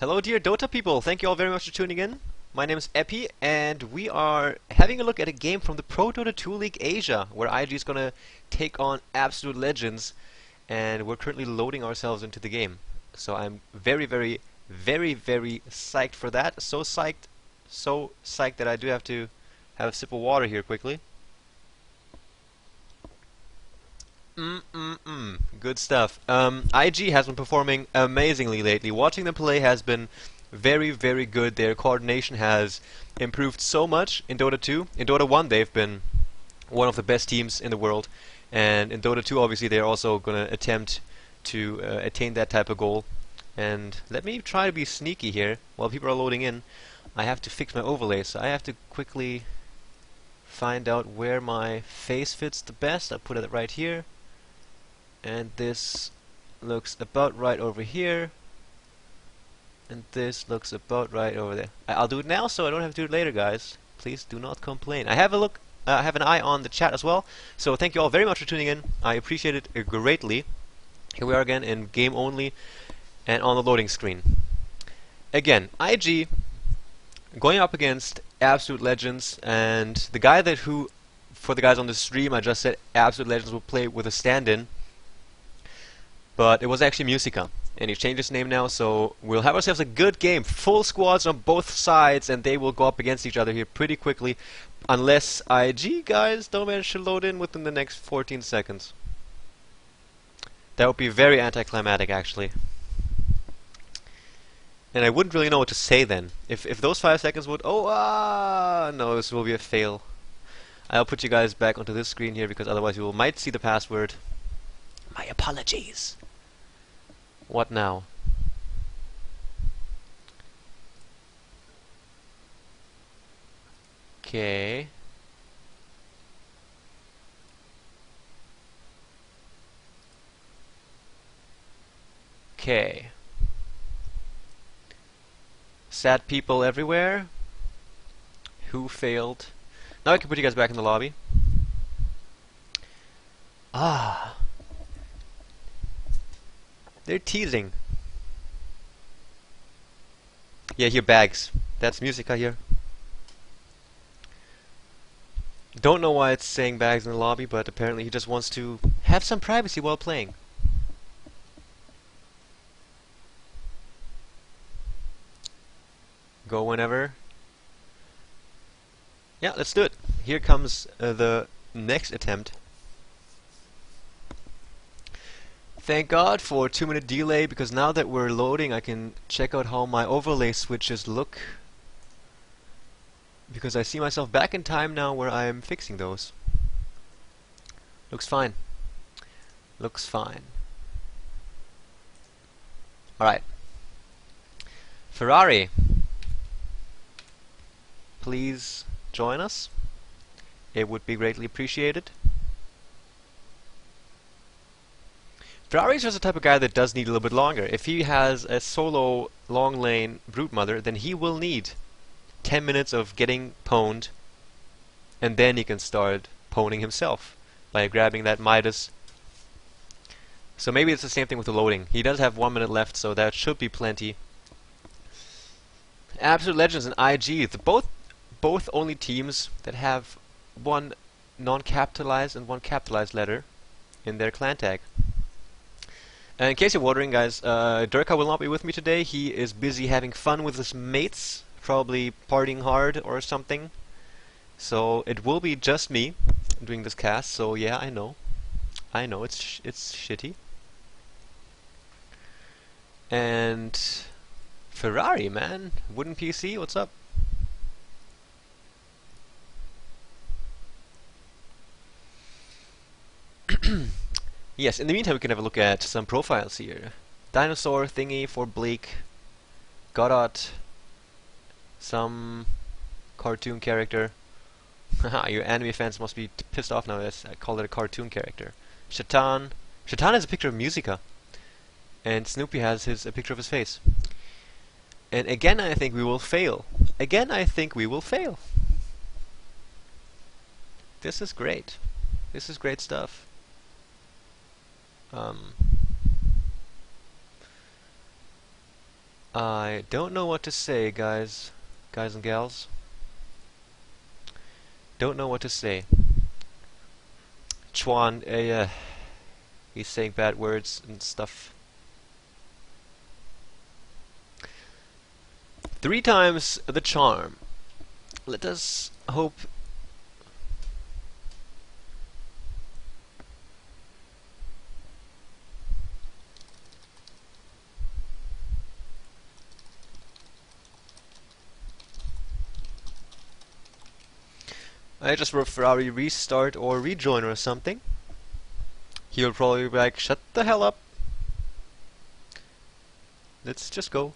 Hello dear Dota people, thank you all very much for tuning in. My name is Epi and we are having a look at a game from the ProDota2 League Asia where IG is gonna take on absolute legends, and we're currently loading ourselves into the game. So I'm very psyched for that. So psyched that I do have to have a sip of water here quickly. Good stuff. IG has been performing amazingly lately. Watching them play has been very good. Their coordination has improved so much in Dota 2. In Dota 1 they've been one of the best teams in the world, and in Dota 2 obviously they're also going to attempt to attain that type of goal. And let me try to be sneaky here while people are loading in. I have to fix my overlay, so I have to quickly find out where my face fits the best. I'll put it right here. And this looks about right over here, and this looks about right over there. I'll do it now so I don't have to do it later, guys. Please do not complain. I have an eye on the chat as well, so thank you all very much for tuning in. I appreciate it greatly. Here we are again in game only and on the loading screen. Again, IG going up against absolute legends, and the guy for the guys on the stream, I just said absolute legends will play with a stand-in. But it was actually Musica, and he changed his name now, so we'll have ourselves a good game. Full squads on both sides, and they will go up against each other here pretty quickly, unless IG guys don't manage to load in within the next 14 seconds. That would be very anticlimactic, actually. And I wouldn't really know what to say then. If those 5 seconds would... no, this will be a fail. I'll put you guys back onto this screen here, because otherwise you might see the password. My apologies. What now? Okay. Okay. Sad people everywhere. Who failed? Now I can put you guys back in the lobby. They're teasing. Yeah, here, bags. That's Musica here. Don't know why it's saying bags in the lobby, but apparently he just wants to have some privacy while playing. Go whenever. Yeah, let's do it. Here comes the next attempt. Thank God for 2-minute delay, because now that we're loading I can check out how my overlay switches look, because I see myself back in time now where I'm fixing those. Looks fine. Looks fine. Alright. Ferrari, please join us. It would be greatly appreciated. Ferrari is just the type of guy that does need a little bit longer. If he has a solo long lane brute mother, then he will need 10 minutes of getting pwned, and then he can start pwning himself by grabbing that Midas. So maybe it's the same thing with the loading. He does have 1 minute left, so that should be plenty. Absolute Legends and IG, both only teams that have one non-capitalized and one capitalized letter in their clan tag. In case you're wondering, guys, Durka will not be with me today. He is busy having fun with his mates, probably partying hard or something. So it will be just me doing this cast. So yeah, I know it's shitty. And Ferrari, man, wooden PC, what's up? Yes, in the meantime we can have a look at some profiles here. Dinosaur thingy for Bleak. Godot. Some cartoon character. Haha, your anime fans must be pissed off now that I called it a cartoon character. Shatan. Shatan has a picture of Musica. And Snoopy has a picture of his face. And again I think we will fail. Again I think we will fail. This is great. This is great stuff. I don't know what to say, guys and gals. Don't know what to say. Chuan, he's saying bad words and stuff. 3 times the charm. Let us hope. I just wrote Ferrari restart or rejoin or something. He'll probably be like, shut the hell up. Let's just go.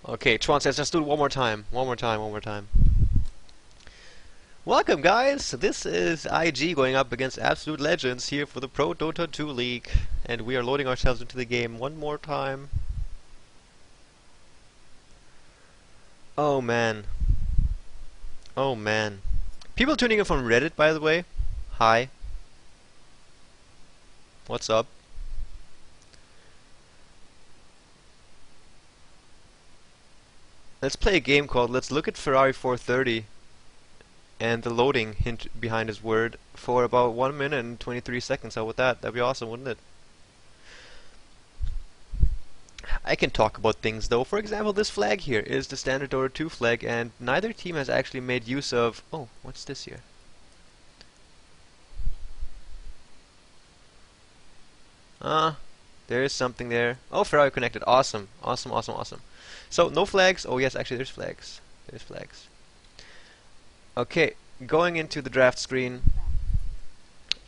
Okay, Chuan says, just do it one more time. One more time. Welcome, guys! This is IG going up against Absolute Legends here for the ProDota2 League. And we are loading ourselves into the game one more time. Oh, man. Oh, man. People tuning in from Reddit, by the way. Hi. What's up? Let's play a game called Let's Look at Ferrari 430 and the loading hint behind his word for about 1 minute and 23 seconds. How about that? That'd be awesome, wouldn't it? I can talk about things though. For example, this flag here is the standard Dota 2 flag, and neither team has actually made use of... Oh, what's this here? There is something there. Oh, Ferrari connected. Awesome. Awesome. So, no flags. Oh, yes, actually, there's flags. Okay, going into the draft screen.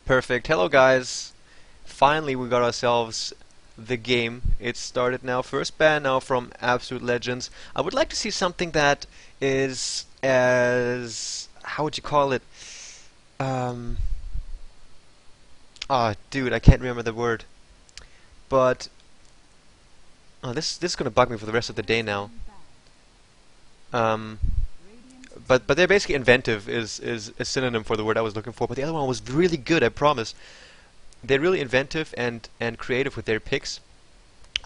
Perfect. Hello, guys. Finally, we got ourselves the game. It's started now. First ban now from Absolute Legends. I would like to see something that is as... How would you call it? Dude, I can't remember the word. But this is gonna bug me for the rest of the day now. But they're basically inventive is a synonym for the word I was looking for. But the other one was really good, I promise. They're really inventive and creative with their picks,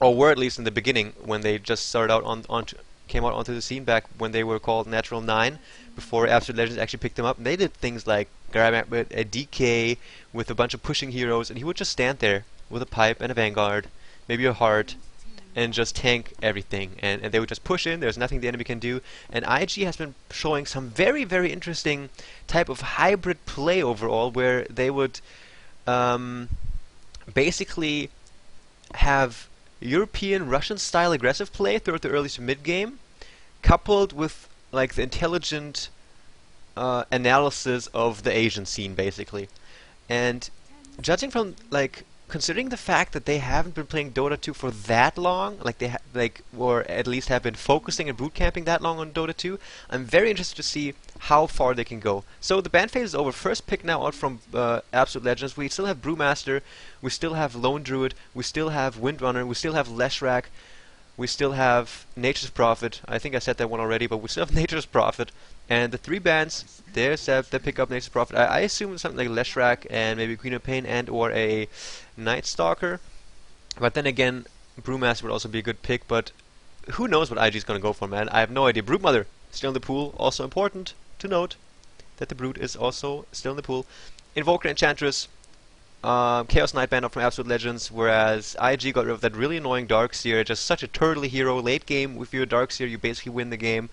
or were at least in the beginning when they just started out came out onto the scene back when they were called Natural 9 before Absolute Legends actually picked them up. And they did things like grab a DK with a bunch of pushing heroes, and he would just stand there with a pipe and a vanguard, maybe a heart, and just tank everything. And they would just push in. There's nothing the enemy can do. And IG has been showing some very, very interesting type of hybrid play overall, where they would basically have European Russian style aggressive play throughout the early to mid game, coupled with like the intelligent analysis of the Asian scene basically. And judging from considering the fact that they haven't been playing Dota 2 for that long, or at least have been focusing and boot camping that long on Dota 2, I'm very interested to see how far they can go. So the ban phase is over. First pick now out from Absolute Legends. We still have Brewmaster, we still have Lone Druid, we still have Windrunner, we still have Leshrac, we still have Nature's Prophet. I think I said that one already, but we still have Nature's Prophet. And the 3 bans, there's that pick up Nature's Prophet. I assume something like Leshrac and maybe Queen of Pain and or a Night Stalker. But then again, Brewmaster would also be a good pick, but who knows what IG is going to go for, man. I have no idea. Broodmother, still in the pool. Also important to note that the Brood is also still in the pool. Invoker, Enchantress, Chaos Knight banned up from Absolute Legends, whereas IG got rid of that really annoying Darkseer. Just such a turtly hero. Late game, if you're a Darkseer, you basically win the game.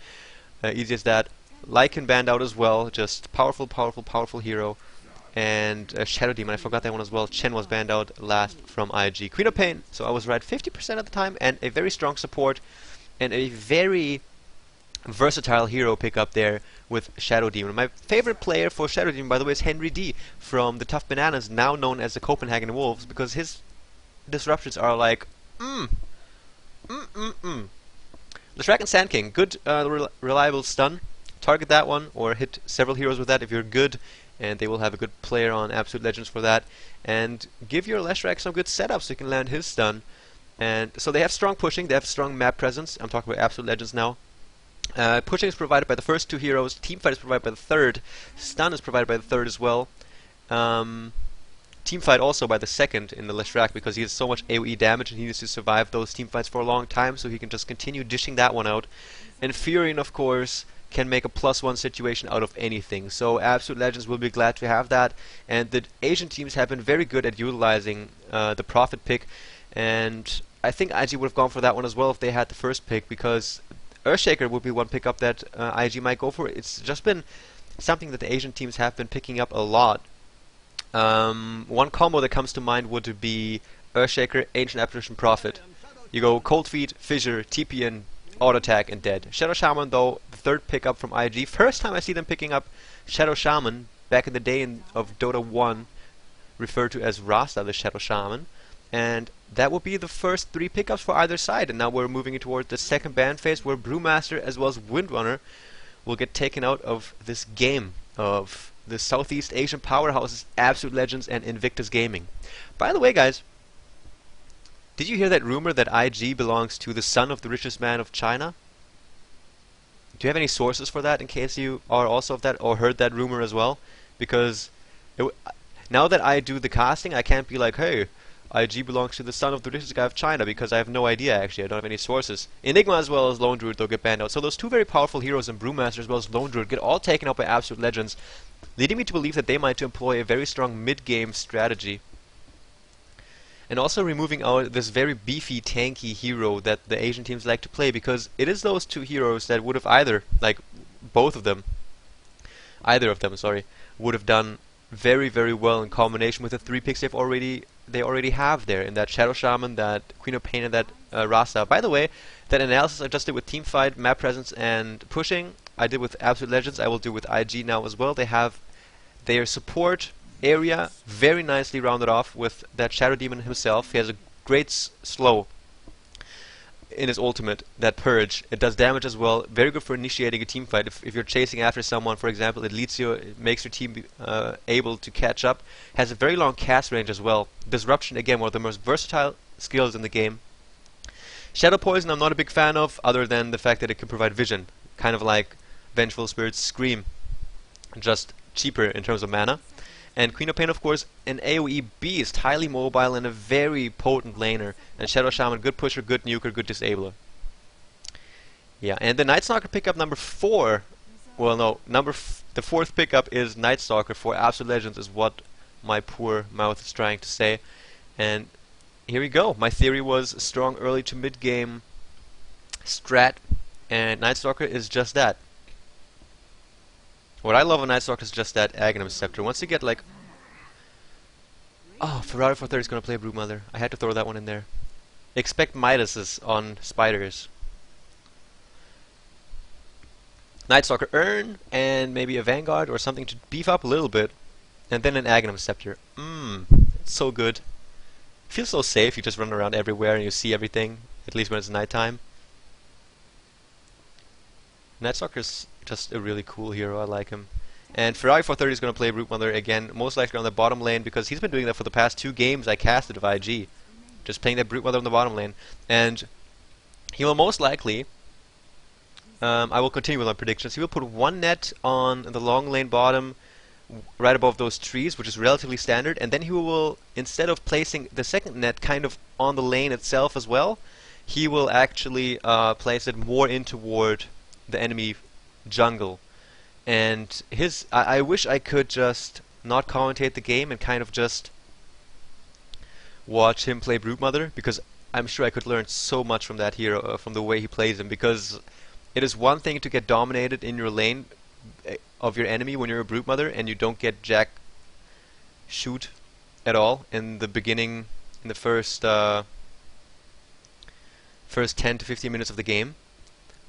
Easy as that. Lycan banned out as well. Just powerful hero. And Shadow Demon, I forgot that one as well. Chen was banned out last from IG. Queen of Pain, so I was right 50% at the time, and a very strong support, and a very versatile hero pick up there with Shadow Demon. My favorite player for Shadow Demon, by the way, is Henry D from the Tough Bananas, now known as the Copenhagen Wolves, because his disruptions are like, The Shrek and Sand King, good reliable stun. Target that one, or hit several heroes with that if you're good, and they will have a good player on Absolute Legends for that. And give your Leshrac some good setups so you can land his stun. And so they have strong pushing, they have strong map presence. I'm talking about Absolute Legends now. Pushing is provided by the first 2 heroes, Teamfight is provided by the 3rd, Stun is provided by the 3rd as well. teamfight also by the second in the Leshrac because he has so much AoE damage and he needs to survive those teamfights for a long time, so he can just continue dishing that one out. And Furion, of course, can make a +1 situation out of anything, so Absolute Legends will be glad to have that. And the Asian teams have been very good at utilizing the Prophet pick, and I think IG would have gone for that one as well if they had the first pick, because Earthshaker would be one pickup that IG might go for. It's just been something that the Asian teams have been picking up a lot. One combo that comes to mind would be Earthshaker, Ancient Apparition, Prophet. You go Cold Feet, Fissure, TPN, Auto Attack, and dead. Shadow Shaman, though, the third pickup from IG. First time I see them picking up Shadow Shaman, back in the day of Dota 1, referred to as Rasta, the Shadow Shaman. And that would be the first 3 pickups for either side. And now we're moving towards the second ban phase, where Brewmaster as well as Windrunner will get taken out of this game of the Southeast Asian powerhouses, Absolute Legends and Invictus Gaming. By the way, guys, did you hear that rumor that IG belongs to the son of the richest man of China? Do you have any sources for that, in case you are also of that, or heard that rumor as well? Because now that I do the casting, I can't be like, hey, IG belongs to the son of the richest guy of China, because I have no idea, actually. I don't have any sources. Enigma as well as Lone Druid, they'll get banned out. So those 2 very powerful heroes in Brewmaster as well as Lone Druid get all taken out by Absolute Legends, leading me to believe that they might employ a very strong mid-game strategy. And also removing out this very beefy, tanky hero that the Asian teams like to play, because it is those 2 heroes that would have either of them, would have done very, very well in combination with the 3 picks they already have there, in that Shadow Shaman, that Queen of Pain, and that Rasa. By the way, that analysis I just did with teamfight, map presence, and pushing, I did with Absolute Legends, I will do with IG now as well. They have their support area very nicely rounded off with that Shadow Demon himself. He has a great slow in his ultimate, that Purge. It does damage as well, very good for initiating a team fight. If you're chasing after someone, for example, it makes your team able to catch up. Has a very long cast range as well. Disruption, again, one of the most versatile skills in the game. Shadow Poison I'm not a big fan of, other than the fact that it can provide vision, kind of like Vengeful Spirit's Scream, just cheaper in terms of mana. And Queen of Pain, of course, an AoE beast, highly mobile and a very potent laner. And Shadow Shaman, good pusher, good nuker, good disabler. Yeah, and the Night Stalker pickup number 4, well no, the 4th pickup is Night Stalker for Absolute Legends, is what my poor mouth is trying to say. And here we go. My theory was strong early to mid game strat, and Night Stalker is just that. What I love on Night Stalker is just that Aghanim Scepter. Once you get like... Oh, Ferrari 430 is going to play Broodmother. I had to throw that one in there. Expect Midases on spiders. Night Stalker Urn, and maybe a Vanguard or something to beef up a little bit. And then an Aghanim Scepter. It's so good. Feels so safe, you just run around everywhere and you see everything, at least when it's nighttime. Night Stalker's just a really cool hero, I like him. And Ferrari 430 is going to play Broodmother again, most likely on the bottom lane, because he's been doing that for the past 2 games I casted of IG. Just playing that Broodmother on the bottom lane. And he will most likely, I will continue with my predictions, he will put 1 net on the long lane bottom, right above those trees, which is relatively standard, and then he will, instead of placing the second net kind of on the lane itself as well, he will actually place it more in toward the enemy jungle. And I wish I could just not commentate the game and kind of just watch him play Broodmother, because I'm sure I could learn so much from that hero, from the way he plays him, because it is one thing to get dominated in your lane of your enemy when you're a Broodmother and you don't get jack shoot at all in the beginning, in the first 10 to 15 minutes of the game.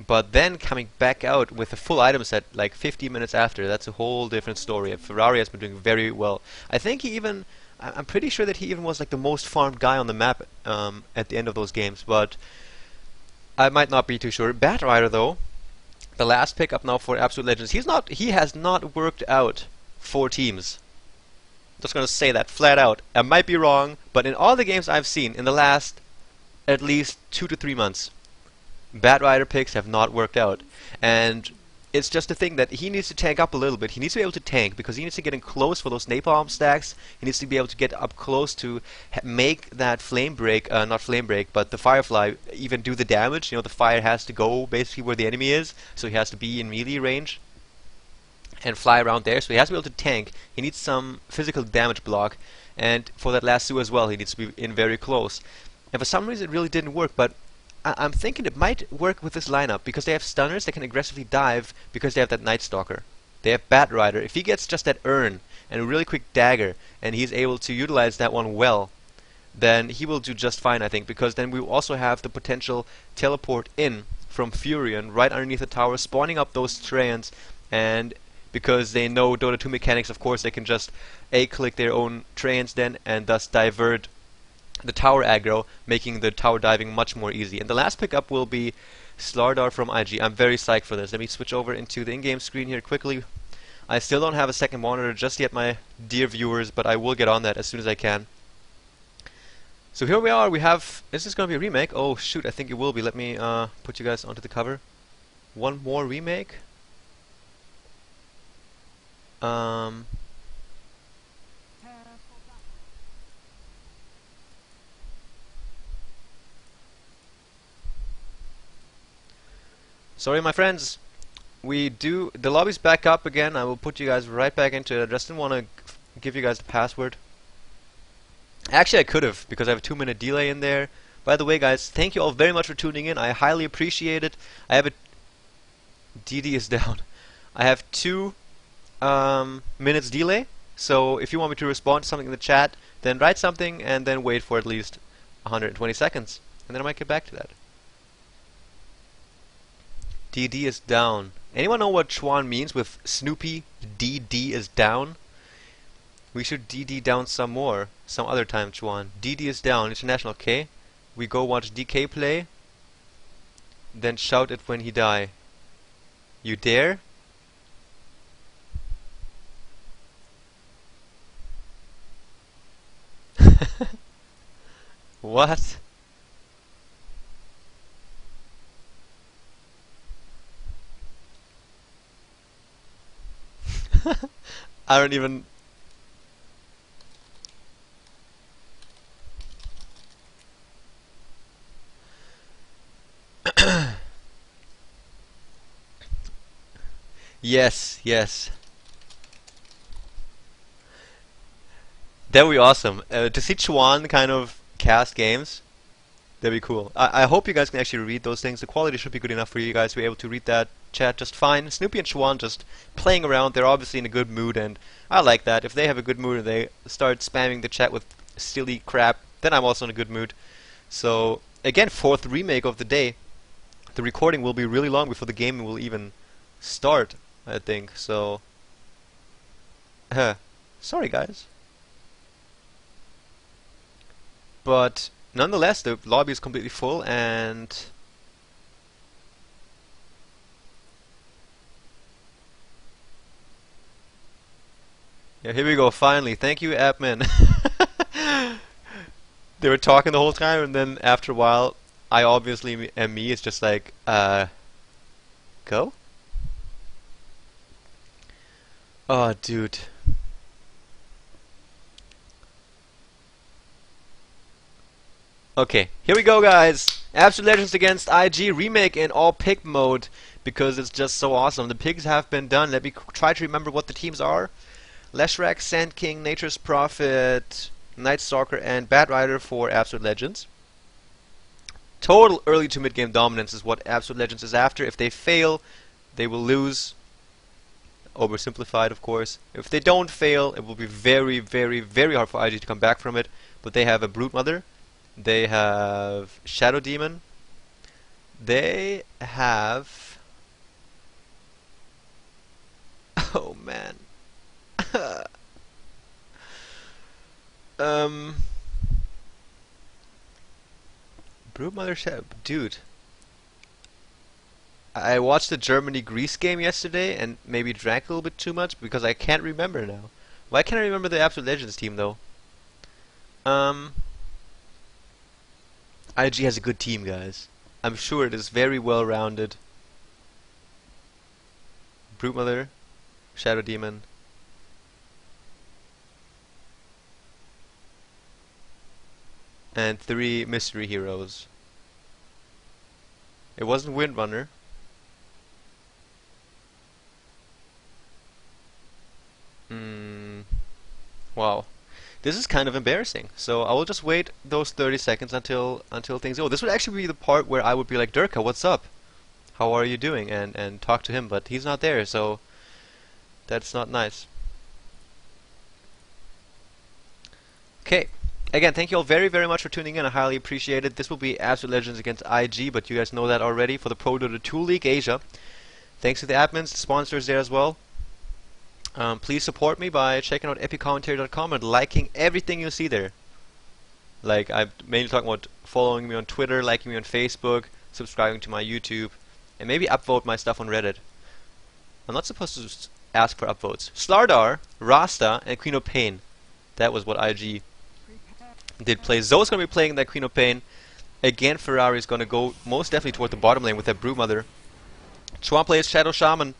But then coming back out with a full item set like 15 minutes after, that's a whole different story. Ferrari has been doing very well. I think he even, I'm pretty sure that he even was like the most farmed guy on the map at the end of those games, but I might not be too sure. Batrider though, the last pickup now for Absolute Legends, he has not worked out 4 teams. I'm just gonna say that flat out. I might be wrong, but in all the games I've seen in the last at least 2 to 3 months, Batrider picks have not worked out. And it's just the thing that he needs to tank up a little bit. He needs to be able to tank because he needs to get in close for those napalm stacks. He needs to be able to get up close to make that flame break, not flame break, but the firefly even do the damage. You know, the fire has to go basically where the enemy is, so he has to be in melee range and fly around there. So he has to be able to tank. He needs some physical damage block, and for that lasso as well, he needs to be in very close. And for some reason, it really didn't work, but I'm thinking it might work with this lineup because they have stunners that can aggressively dive because they have that Night Stalker. They have Bat Rider. If he gets just that urn and a really quick dagger and he's able to utilize that one well, then he will do just fine, I think, because then we will also have the potential teleport in from Furion right underneath the tower, spawning up those Treants, and because they know Dota 2 mechanics, of course, they can just A-click their own Treants then and thus divert the tower aggro, making the tower diving much more easy. And the last pickup will be Slardar from IG. I'm very psyched for this. Let me switch over into the in-game screen here quickly. I still don't have a second monitor just yet, my dear viewers, but I will get on that as soon as I can. So here we are. We have... Is this going to be a remake? Oh shoot, I think it will be. Let me put you guys onto the cover. One more remake. Sorry, my friends. The lobby's back up again. I will put you guys right back into it. I just didn't want to give you guys the password. Actually, I could have, because I have a 2-minute delay in there. By the way, guys, thank you all very much for tuning in. I highly appreciate it. I have a... DD is down. I have 2 minutes delay. So if you want me to respond to something in the chat, then write something and then wait for at least 120 seconds. And then I might get back to that. DD is down. Anyone know what Chuan means with Snoopy? DD is down? We should DD down some more. Some other time, Chuan. DD is down. International, okay? We go watch DK play. Then shout it when he die. You dare? What? I don't even... Yes, yes. That would be awesome. To see Chuan kind of cast games, that'd be cool. I hope you guys can actually read those things. The quality should be good enough for you guys to be able to read that chat just fine. Snoopy and Chuan just playing around. They're obviously in a good mood, and I like that. If they have a good mood and they start spamming the chat with silly crap, then I'm also in a good mood. So, again, 4th remake of the day. The recording will be really long before the game will even start, I think. So, sorry guys. But nonetheless, the lobby is completely full, and yeah, here we go. Finally, thank you, admin. They were talking the whole time, and then after a while, I obviously am me. It's just like, go. Oh, dude. Okay, here we go, guys. Absolute Legends against IG remake in all pig mode because it's just so awesome. The pigs have been done. Let me try to remember what the teams are. Leshrac, Sand King, Nature's Prophet, Night Stalker, and Bat Rider for Absolute Legends. Total early to mid game dominance is what Absolute Legends is after. If they fail, they will lose. Oversimplified, of course. If they don't fail, it will be very, very, very hard for IG to come back from it. But they have a Broodmother. They have Shadow Demon. They have... Oh, man. Broodmother Shadow... Dude. I watched the Germany-Greece game yesterday and maybe drank a little bit too much because I can't remember now. Why can't I remember the Absolute Legends team, though? IG has a good team, guys. I'm sure it is very well rounded. Broodmother, Shadow Demon, and 3 mystery heroes. It wasn't Windrunner. Wow. This is kind of embarrassing. So I will just wait those 30 seconds until things go. This would actually be the part where I would be like, Durka, what's up? How are you doing? And talk to him, but he's not there, so that's not nice. Okay. Again, thank you all very, very much for tuning in. I highly appreciate it. This will be Absolute Legends against IG, but you guys know that already for the ProDota2 League Asia. Thanks to the admins, the sponsors there as well. Please support me by checking out epiccommentary.com and liking everything you see there. Like, I'm mainly talking about following me on Twitter, liking me on Facebook, subscribing to my YouTube, and maybe upvote my stuff on Reddit. I'm not supposed to ask for upvotes. Slardar, Rasta, and Queen of Pain. That was what IG did play. Zhou's going to be playing that Queen of Pain. Again, Ferrari is going to go most definitely toward the bottom lane with that Broodmother. Chuan plays Shadow Shaman,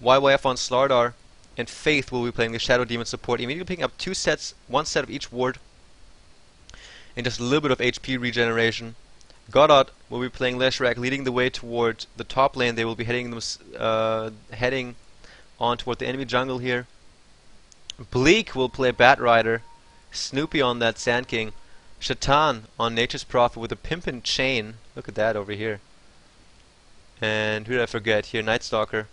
YYF on Slardar, and Faith will be playing the Shadow Demon support, immediately picking up 2 sets, 1 set of each ward, and just a little bit of HP regeneration. Godot will be playing Leshrac, leading the way toward the top lane. They will be heading on toward the enemy jungle here. Bleak will play Batrider, Snoopy on that Sand King, Shaitan on Nature's Prophet with a Pimpin' Chain. Look at that over here. And who did I forget here? Night Stalker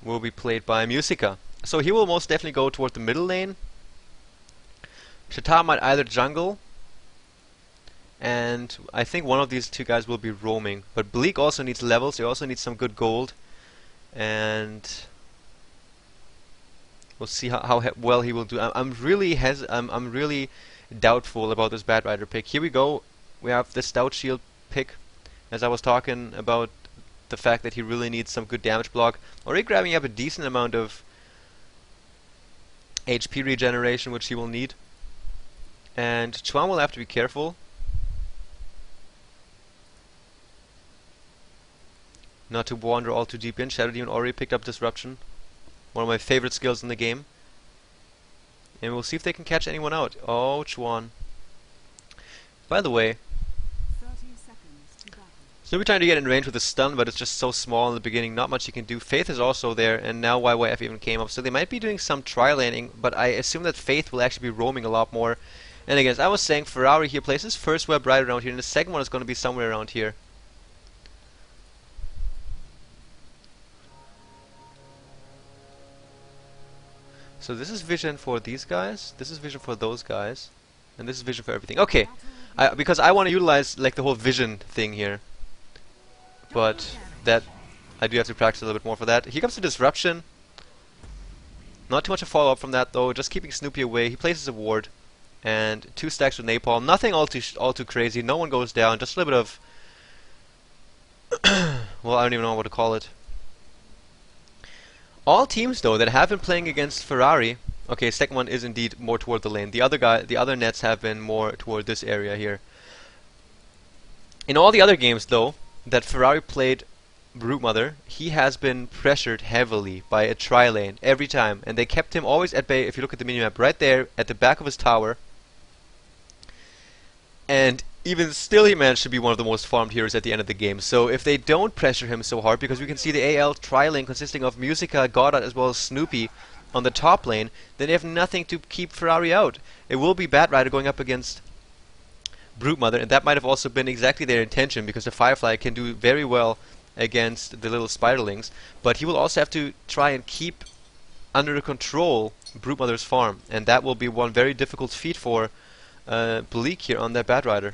will be played by Musica. So he will most definitely go toward the middle lane. Shaitan might either jungle, and I think one of these two guys will be roaming. But Bleak also needs levels. He also needs some good gold, and we'll see how well he will do. I'm really doubtful about this Batrider pick. Here we go. We have the Stout Shield pick, as I was talking about the fact that he really needs some good damage block. Already grabbing up a decent amount of HP regeneration, which he will need. And Chuan will have to be careful not to wander all too deep in. Shadow Demon already picked up Disruption, one of my favorite skills in the game. And we'll see if they can catch anyone out. Oh, Chuan. By the way, Snoopy trying to get in range with a stun, but it's just so small in the beginning, not much you can do. Faith is also there, and now YYF even came up, so they might be doing some tri-laning, but I assume that Faith will actually be roaming a lot more. And again, as I was saying, Ferrari here plays his first web right around here, and the second one is going to be somewhere around here. So this is vision for these guys, this is vision for those guys, and this is vision for everything. Okay, because I want to utilize like the whole vision thing here. But that I do have to practice a little bit more for that. Here comes the Disruption. Not too much of follow-up from that though, just keeping Snoopy away. He places a ward, and 2 stacks with Napalm. Nothing all too crazy, no one goes down, just a little bit of well, I don't even know what to call it. All teams though that have been playing against Ferrari, okay, second one is indeed more toward the lane. The other nets have been more toward this area here. In all the other games though that Ferrari played Broodmother, he has been pressured heavily by a tri-lane every time, and they kept him always at bay. If you look at the minimap right there at the back of his tower, and even still he managed to be one of the most farmed heroes at the end of the game. So if they don't pressure him so hard, because we can see the AL tri-lane consisting of Musica, Godot as well as Snoopy on the top lane, then they have nothing to keep Ferrari out. It will be Batrider going up against Broodmother, and that might have also been exactly their intention, because the Firefly can do very well against the little spiderlings, but he will also have to try and keep under control Broodmother's farm, and that will be one very difficult feat for Bleak here on that Batrider.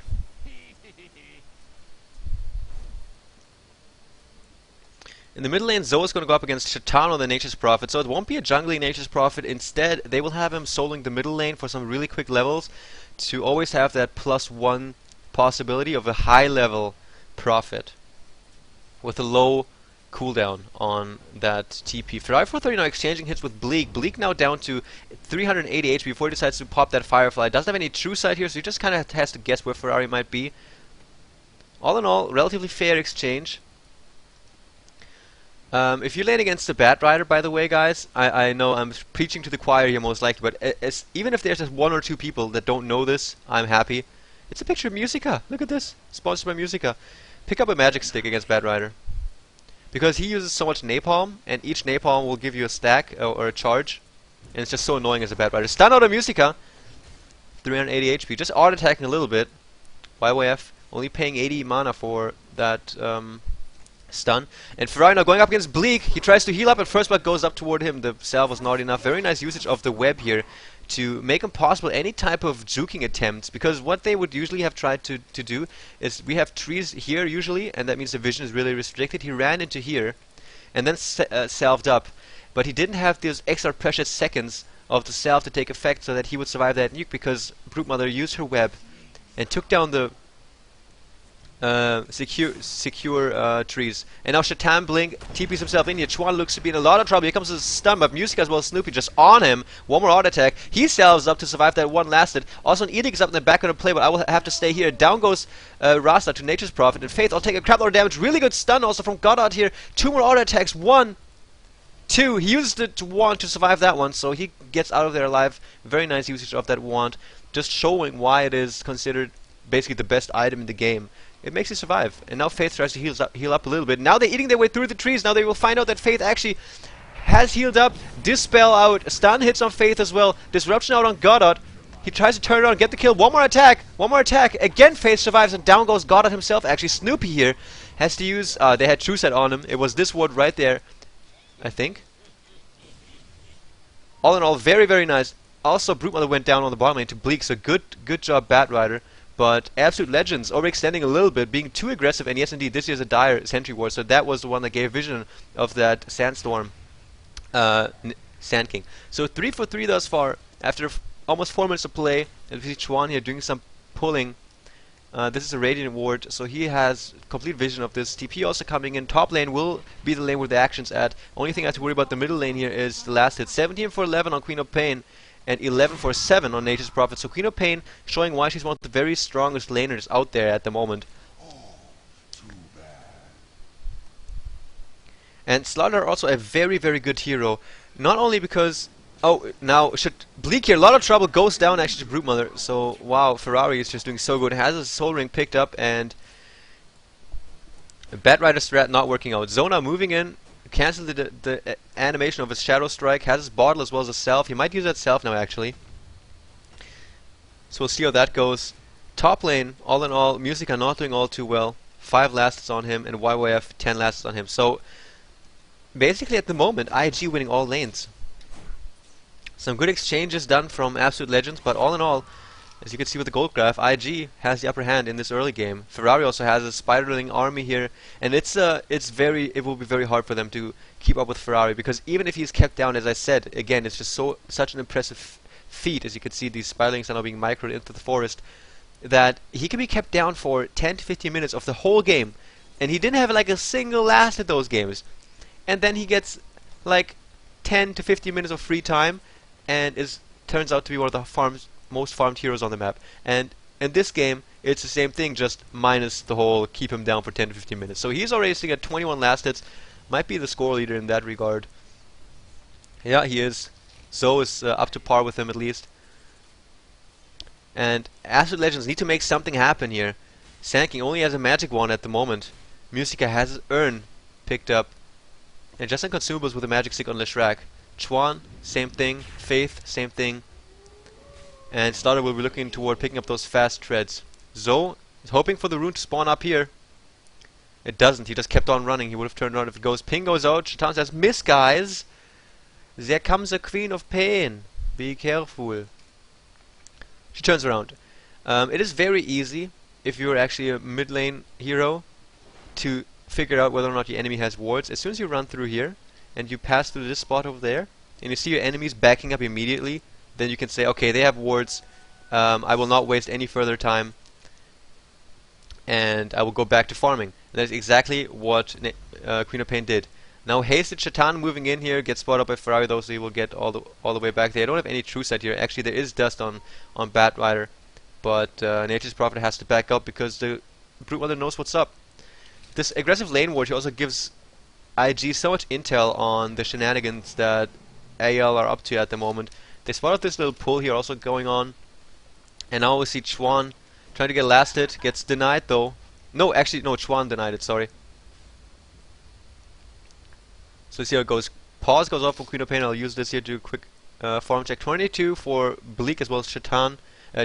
In the middle lane, Zhou is going to go up against Shaitan, the Nature's Prophet, so it won't be a jungling Nature's Prophet. Instead, they will have him soloing the middle lane for some really quick levels, to always have that +1 possibility of a high level Prophet with a low cooldown on that TP. Ferrari 430 now exchanging hits with Bleak. Bleak now down to 380 HP before he decides to pop that Firefly. Doesn't have any true sight here, so he just kind of has to guess where Ferrari might be. All in all, relatively fair exchange. If you're laying against the Bat Rider, by the way, guys, I know I'm preaching to the choir here most likely, but even if there's just one or two people that don't know this, I'm happy. It's a picture of Musica. Look at this. Sponsored by Musica. Pick up a magic stick against Bat Rider. Because he uses so much napalm, and each napalm will give you a stack or a charge. And it's just so annoying as a Bat Rider. Stun out of Musica. 380 HP. Just auto attacking a little bit. YYF. Only paying 80 mana for that stun. And Ferrari now going up against Bleak. He tries to heal up, and first blood goes up toward him. The salve was not enough. Very nice usage of the web here to make impossible any type of juking attempts, because what they would usually have tried to do is, we have trees here usually, and that means the vision is really restricted. He ran into here and then salved up, but he didn't have those extra precious seconds of the salve to take effect so that he would survive that nuke, because Broodmother used her web and took down the secure trees. And now Shatan Blink TPs himself in here. Chuan looks to be in a lot of trouble. Here comes his stun, but Musica as well as Snoopy just on him. One more auto attack. He salves up to survive that one lasted. Also an Edict is up in the back of the play, but I will have to stay here. Down goes Rasta to Nature's Prophet, and Faith, I'll take a crap load of damage. Really good stun also from Goddard here. Two more auto attacks. 1, 2. He used it to wand to survive that one, so he gets out of there alive. Very nice usage of that wand. Just showing why it is considered basically the best item in the game. It makes you survive. And now Faith tries to heal up a little bit. Now they're eating their way through the trees. Now they will find out that Faith actually has healed up. Dispel out. Stun hits on Faith as well. Disruption out on Goddard. He tries to turn around, get the kill. One more attack. One more attack. Again Faith survives, and down goes Goddard himself. Actually Snoopy here has to use... they had True Set on him. It was this ward right there, I think. All in all, very, very nice. Also, Broodmother went down on the bottom lane to Bleak, so good job, Bat Rider. But Absolute Legends overextending a little bit, being too aggressive, and yes, indeed, this is a dire Sentry Ward, so that was the one that gave vision of that Sandstorm Sand King. So 3 for 3 thus far, after almost 4 minutes of play, and we see Chuan here doing some pulling. This is a Radiant Ward, so he has complete vision of this. TP also coming in. Top lane will be the lane where the action's at. Only thing I have to worry about the middle lane here is the last hit. 17 for 11 on Queen of Pain, and 11 for 7 on Nature's Prophet. So Queen of Pain showing why she's one of the very strongest laners out there at the moment. And Slaughter also a very, very good hero. Not only because... Oh, now should Bleak here, a lot of trouble, goes down actually to Broodmother. So, wow, Ferrari is just doing so good. Has his Soul Ring picked up, and Bat Rider strat not working out. Zona moving in, cancelled the animation of his Shadow Strike, has his bottle as well as a self. He might use that self now actually. So we'll see how that goes. Top lane, all in all, Musica not doing all too well. 5 lasts on him, and YYF 10 lasts on him. So basically at the moment, IG winning all lanes. Some good exchanges done from Absolute Legends, but all in all, as you can see with the gold graph, IG has the upper hand in this early game. Ferrari also has a spiderling army here, and it will be very hard for them to keep up with Ferrari, because even if he's kept down, as I said, again, it's just such an impressive feat. As you can see, these spiderlings are now being microed into the forest, that he can be kept down for 10 to 15 minutes of the whole game, and he didn't have like a single last at those games. And then he gets like 10 to 15 minutes of free time, and turns out to be one of the most farmed heroes on the map. And in this game, it's the same thing, just minus the whole keep him down for 10 to 15 minutes. So he's already sitting at 21 last hits, might be the score leader in that regard. Yeah, he is. Zhou is up to par with him at least. And Absolute Legends need to make something happen here. Sand King only has a magic wand at the moment. Musica has his urn picked up, and just in consumables with a magic stick on Leshrac. Chuan, same thing. Faith, same thing. And Slaughter will be looking toward picking up those fast treads. Zhou is hoping for the rune to spawn up here. It doesn't. He just kept on running. He would have turned around if it goes. Ping goes out. Shatan says, "Miss, guys. There comes a Queen of Pain. Be careful." She turns around. It is very easy, if you're actually a mid lane hero, to figure out whether or not your enemy has wards. As soon as you run through here, and you pass through this spot over there, and you see your enemies backing up immediately, then you can say, okay, they have wards, I will not waste any further time, and I will go back to farming. And that's exactly what Queen of Pain did. Now Hasted Shatan moving in here, gets spotted up by Ferrari though, so he will get all the way back there. I don't have any true set here. Actually, there is dust on Bat Rider, but Nature's Prophet has to back up because the Broodmother knows what's up. This aggressive lane ward he also gives IG so much intel on the shenanigans that AL are up to at the moment. They spotted this little pull here also going on. And now we see Chuan trying to get last hit. Gets denied though. No, actually, no, Chuan denied it, sorry. So let's see how it goes. Pause goes off for Queen of Pain. I'll use this here to do a quick farm check. 22 for Bleak as well as Shaitan.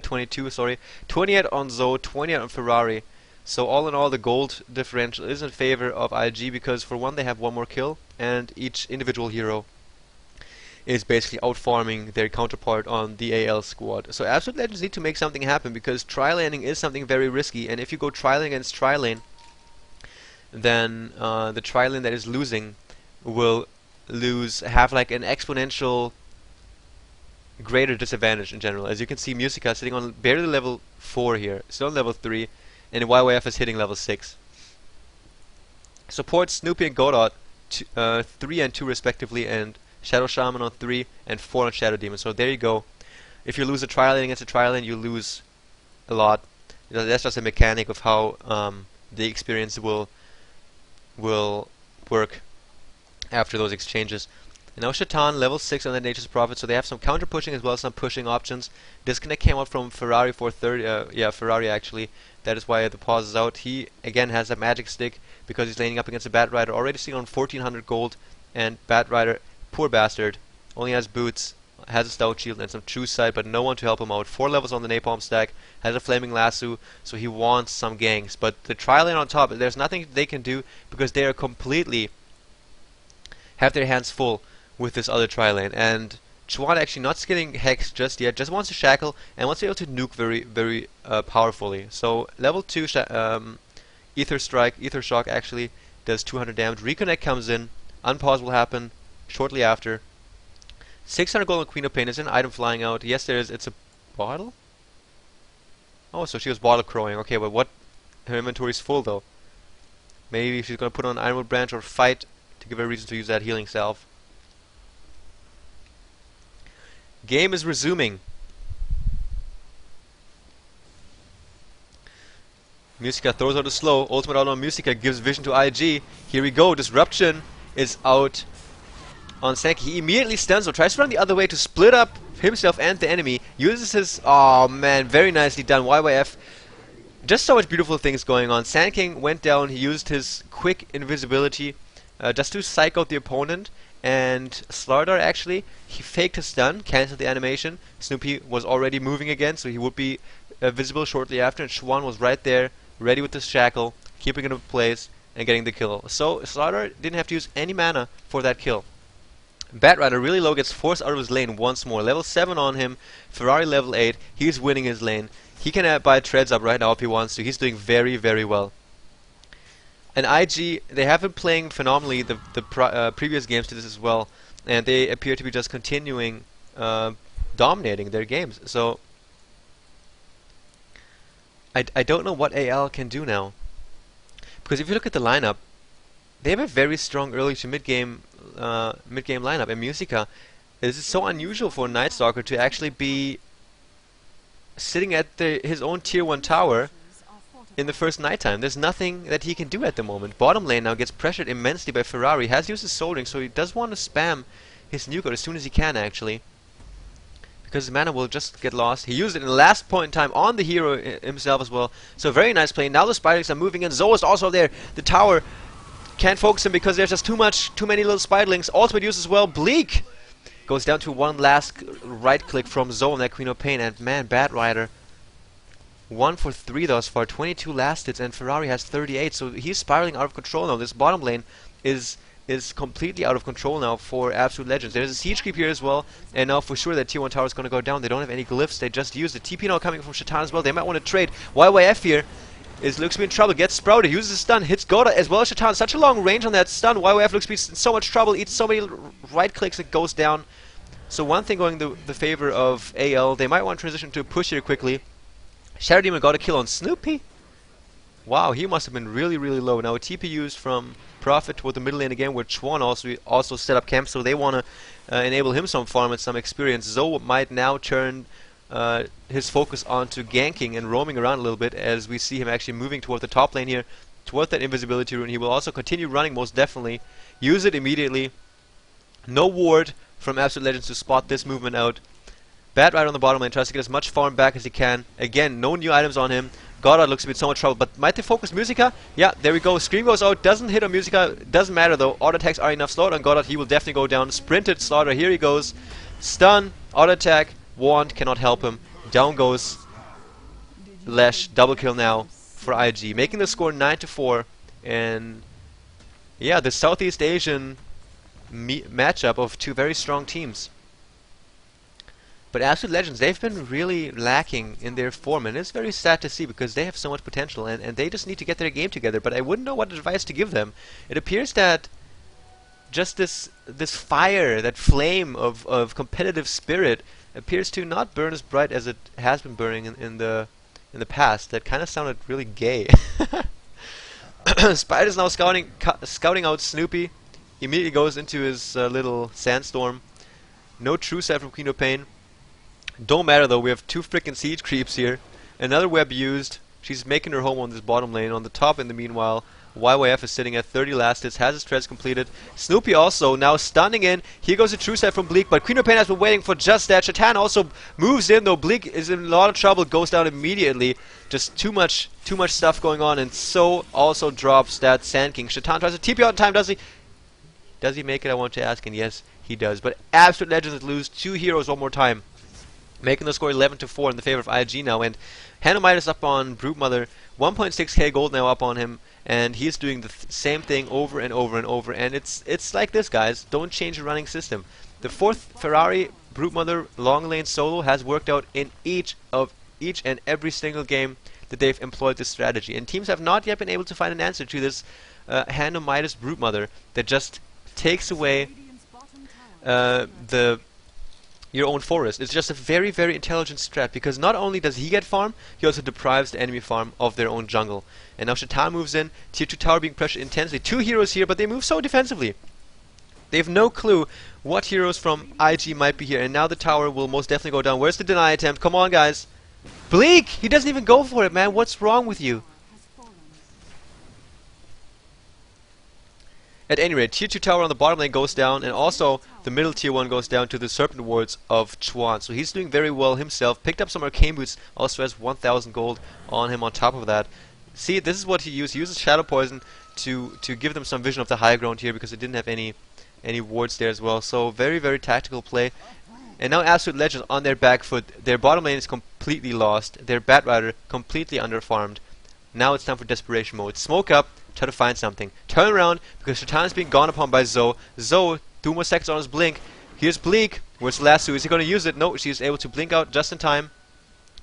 22, sorry. 28 on Zhou, 28 on Ferrari. So all in all, the gold differential is in favor of IG because for one, they have one more kill, and each individual hero is basically outfarming their counterpart on the AL squad. So Absolute Legends need to make something happen because tri-laning is something very risky, and if you go tri-lane against tri-lane, then the tri-lane that is losing will have like an exponential greater disadvantage in general. As you can see, Musica sitting on barely level 4 here, still on level 3, and YYF is hitting level 6. Supports Snoopy and Godot 3 and 2 respectively, and Shadow Shaman on 3 and 4 on Shadow Demon. So there you go. If you lose a tri-lane against a tri-lane, you lose a lot. That's just a mechanic of how the experience will work after those exchanges. And now Shaitan, level 6 on the Nature's Prophet, so they have some counter pushing as well as some pushing options. Disconnect came out from Ferrari for 30, Ferrari actually. That is why the pause is out. He again has a magic stick because he's laning up against a Bat Rider, already sitting on 1400 gold, and Bat Rider, poor bastard, only has boots, has a stout shield and some true sight, but no one to help him out. 4 levels on the napalm stack, has a flaming lasso, so he wants some ganks. But the tri-lane on top, there's nothing they can do because they are completely have their hands full with this other tri-lane. And Chuan actually not skilling Hex just yet, just wants to shackle and wants to be able to nuke very, very powerfully. So level 2 Ether Strike, Ether Shock actually does 200 damage. Reconnect comes in, unpause will happen shortly after. 600 gold on Queen of Pain. Is an item flying out? Yes, there is. It's a bottle? Oh, so she was bottle crowing. Okay, but what? Her inventory is full though. Maybe she's gonna put on Ironwood Branch or fight to give her a reason to use that healing salve. Game is resuming. Musica throws out a slow. Ultimate out on Musica gives vision to IG. Here we go. Disruption is out on Sankey. He immediately stuns, so tries to run the other way to split up himself and the enemy. Uses his... Oh man, very nicely done. YYF. Just so much beautiful things going on. Sand King went down. He used his quick invisibility just to psych out the opponent. And Slardar actually, he faked his stun, cancelled the animation. Snoopy was already moving again, so he would be visible shortly after. And Chuan was right there, ready with his shackle, keeping it in place and getting the kill. So Slardar didn't have to use any mana for that kill. Bat Rider really low, gets forced out of his lane once more. Level 7 on him, Ferrari level 8. He's winning his lane. He can buy treads up right now if he wants to. He's doing very, very well. And IG, they have been playing phenomenally the previous games to this as well, and they appear to be just continuing dominating their games. So I don't know what AL can do now, because if you look at the lineup, they have a very strong early to mid game lineup. And Musica, this is so unusual for a Night Stalker to actually be sitting at his own tier 1 tower in the first nighttime. There's nothing that he can do at the moment. Bottom lane now gets pressured immensely by Ferrari. Has used his Soul Ring, so he does want to spam his nuke as soon as he can actually, because his mana will just get lost. He used it in the last point in time on the hero himself as well. So very nice play. Now the Spiderlings are moving in. Zhou is also there. The tower can't focus him because there's just too many little Spiderlings. Ultimate use as well. Bleak goes down to one last right click from Zhou and that Queen of Pain. And man, Bat Rider 1 for 3 thus far, 22 last hits, and Ferrari has 38, so he's spiraling out of control now. This bottom lane is completely out of control now for Absolute Legends. There's a siege creep here as well, and now for sure that tier 1 tower is going to go down. They don't have any glyphs, they just used it. TP now coming from Shaitan as well, they might want to trade. YYF here looks to be in trouble, gets sprouted, uses a stun, hits Godot as well as Shaitan. Such a long range on that stun. YYF looks to be in so much trouble, eats so many right clicks, it goes down. So one thing going the favor of AL, they might want to transition to a push here quickly. Shadow Demon got a kill on Snoopy. Wow, he must have been really, really low. Now a TP used from Prophet toward the middle lane again, where Chuan also set up camp, so they want to enable him some farm and some experience. Zhou might now turn his focus onto ganking and roaming around a little bit, as we see him actually moving toward the top lane here. It's worth that invisibility rune. He will also continue running most definitely. Use it immediately. No ward from Absolute Legends to spot this movement out. Bat right on the bottom lane, tries to get as much farm back as he can. Again, no new items on him. Godot looks to be in so much trouble, but might they focus Musica? Yeah, there we go. Scream goes out, doesn't hit on Musica. Doesn't matter though. Auto attacks are enough. Slaughter on Godot, he will definitely go down. Sprinted Slaughter, here he goes. Stun, auto attack, wand, cannot help him. Down goes Lesh, double kill now for IG, making the score 9-4. And yeah, the Southeast Asian matchup of two very strong teams. But Absolute Legends, they've been really lacking in their form, and it's very sad to see because they have so much potential, and they just need to get their game together. But I wouldn't know what advice to give them. It appears that just this fire, that flame of competitive spirit, appears to not burn as bright as it has been burning in the past. That kind of sounded really gay. Spider's now scouting out Snoopy. Immediately goes into his little sandstorm. No true set from Queen of Pain. Don't matter though, we have two freaking siege creeps here. Another web used. She's making her home on this bottom lane. On the top in the meanwhile, YYF is sitting at 30 last hits, has his treads completed. Snoopy also now stunning in. Here goes a true set from Bleak, but Queen of Pain has been waiting for just that. Shatan also moves in though. Bleak is in a lot of trouble, goes down immediately. Just too much stuff going on, and so also drops that Sand King. Shatan tries to TP out in time, does he? Does he make it, I want to ask, and yes, he does. But Absolute Legends lose two heroes one more time, making the score 11-4 in the favor of IG now. And Hanomitis up on Brute Mother, 1.6k gold now up on him, and he's doing the same thing over and over and over. And it's like this, guys. Don't change the running system. The fourth Ferrari Brute Mother long lane solo has worked out in each and every single game that they've employed this strategy. And teams have not yet been able to find an answer to this Hanomitis Brute Mother that just takes away your own forest. It's just a very, very intelligent strat, because not only does he get farm, he also deprives the enemy farm of their own jungle. And now Shatan moves in, tier 2 tower being pressured intensely. Two heroes here, but they move so defensively. They have no clue what heroes from IG might be here, and now the tower will most definitely go down. Where's the deny attempt? Come on, guys. Bleak! He doesn't even go for it, man. What's wrong with you? At any rate, tier 2 tower on the bottom lane goes down, and also the middle tier 1 goes down to the Serpent Wards of Chuan. So he's doing very well himself. Picked up some arcane boots, also has 1000 gold on him on top of that. See, this is what he used. He uses Shadow Poison to give them some vision of the high ground here, because they didn't have any wards there as well. So very, very tactical play. And now Absolute Legends on their back foot. Their bottom lane is completely lost. Their Batrider completely underfarmed. Now it's time for desperation mode. Smoke up. Try to find something. Turn around, because Shatan is being gone upon by Zhou. Zhou, 2 more seconds on his blink. Here's Bleak. Where's the lasso? Is he going to use it? No, she's able to blink out just in time.